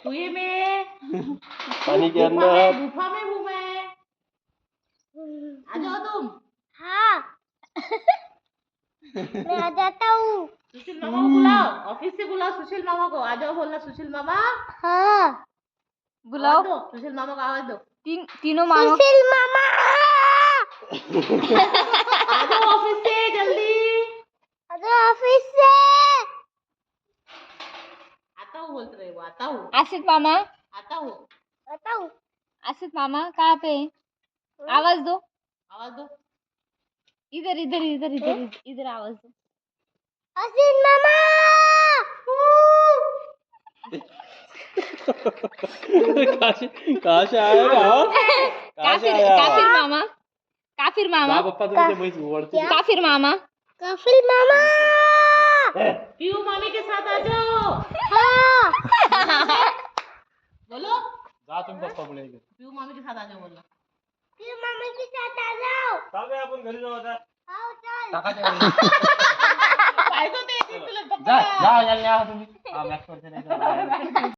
कुएं में, पानी के अंदर, गुफा में हूँ मैं। आ जाओ तुम। हाँ मैं आ जाता हूँ। सुशील मामा को बुलाओ, ऑफिस से बुलाओ सुशील मामा को। आ जाओ बोलना सुशील मामा। हाँ बुलाओ। आवाज दो, सुशील मामा को आवाज दो। तीनों मामा। सुशील मामा आ जाओ ऑफिस से जल्दी। आ जाओ ऑफिस से। आता हूँ बोल रहे वो, आता हूँ, आसिफ मामा, आता हूँ। आता हूँ। आसिफ मामा कहाँ पे है? आवाज दो। आवाज दो। इधर इधर इधर इधर इधर आवाज दो। आसिफ मामा कहाँ से आएगा? कहाँ से आया? काफिर मामा, काफिर मामा, जा पप्पा तुमचे म्हैस ओढते. काफिर मामा। कफिल मामा। पीयू मामी के साथ आ जाओ। हाँ बोलो, जा तुम्ही पप्पा पुढे. पीयू मामी के साथ आ जाओ बोलना। फिर मामा के साथ आ जाओ। चाल आपण घरी जाऊ आता. आओ चल। पाहिजे ते तुला जा जा यायला तुम्ही. हा मॅक्स वरती नाही.